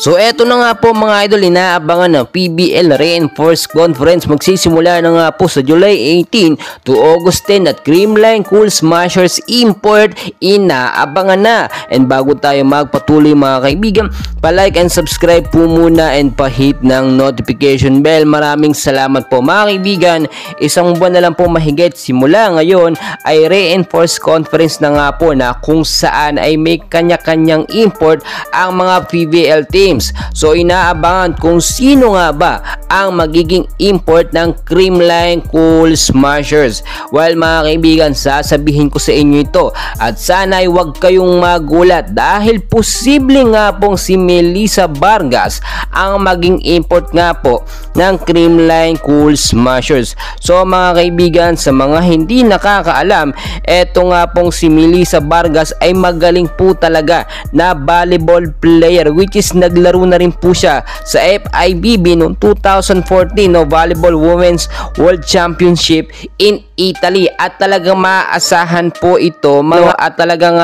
So eto na nga po mga idol, inaabangan ng PBL Reinforced Conference. Magsisimula na nga po sa July 18 to August 10 at Creamline Cool Smashers Import inaabangan na. And bago tayo magpatuloy mga kaibigan, pa-like and subscribe po muna and pa-hit ng notification bell. Maraming salamat po mga kaibigan. Isang buwan na lang po mahigit simula ngayon ay Reinforced Conference na nga po na kung saan ay may kanya-kanyang import ang mga PBL teams. So inaabangan kung sino nga ba ang magiging import ng Creamline Cool Smashers. Well mga kaibigan, sasabihin ko sa inyo ito at sana ay huwag kayong magulat dahil posible nga pong si Melissa Vargas ang maging import nga po ng Creamline Cool Smashers. So mga kaibigan, sa mga hindi nakakaalam, eto nga pong si Melissa Vargas ay magaling po talaga na volleyball player, which is naglaro na rin po siya sa FIVB noong 2014 no, Volleyball Women's World Championship in Italy, at talagang maaasahan po ito at talagang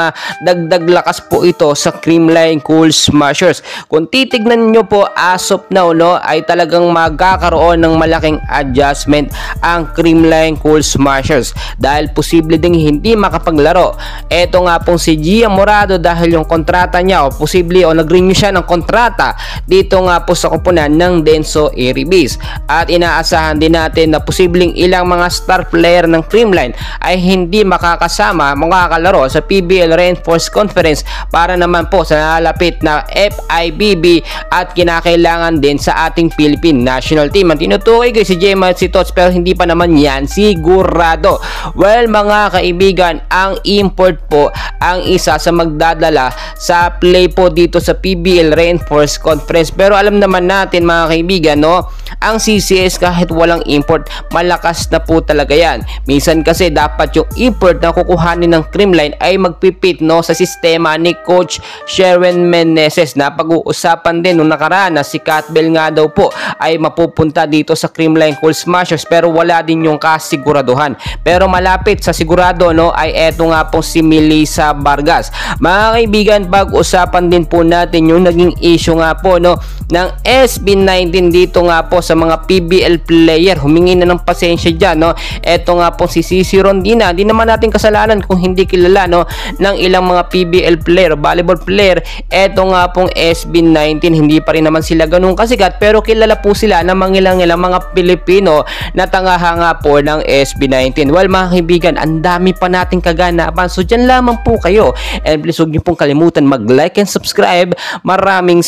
dagdag lakas po ito sa Creamline Cool Smashers. Kung titignan nyo po as of now no, ay talagang magkakaroon ng malaking adjustment ang Creamline Cool Smashers dahil posible ding hindi makapaglaro. Eto nga pong si Gia Morado dahil yung kontrata niya posible nag-renew siya ng kontrata dito nga po sa kupunan ng Denso Eribis, at inaasahan din natin na posibleng ilang mga star player ng Creamline ay hindi makakalaro sa PBL Reinforced Conference para naman po sa nalalapit na FIVB at kinakailangan din sa ating Philippine National Team. Ang tinutukoy ko si Gemma at si Tots, pero hindi pa naman yan sigurado. Well mga kaibigan, ang import po ang isa sa magdadala sa play po dito sa PBL Reinforced Conference. Pero alam naman natin mga kaibigan no, ang CCS kahit walang import, malakas na po talaga yan. Minsan kasi dapat yung import na kukuhanin ng Creamline ay magpipit no sa sistema ni Coach Sherwin Meneses, na pag-uusapan din nung nakaraan na si Catbell nga daw po ay mapupunta dito sa Creamline Cool Smashers, pero wala din yung kasiguraduhan. Pero malapit sa sigurado no ay eto nga po si Melissa Vargas. Mga kaibigan, pag-usapan din po natin yung naging issue nga po no ng SB19 dito nga po sa mga PBL player. Humingi na ng pasensya dyan no. Eto nga po si Cici Rondina, hindi naman natin kasalanan kung hindi kilala no ng ilang mga PBL player, volleyball player. Eto nga pong SB19, hindi pa rin naman sila ganun kasikat, pero kilala po sila ng mga ilang mga Pilipino na tangahanga po ng SB19. Well mga kaibigan, ang dami pa nating kaganapan, so dyan lamang po kayo, and please huwag niyo pong kalimutan mag-like and subscribe. Maraming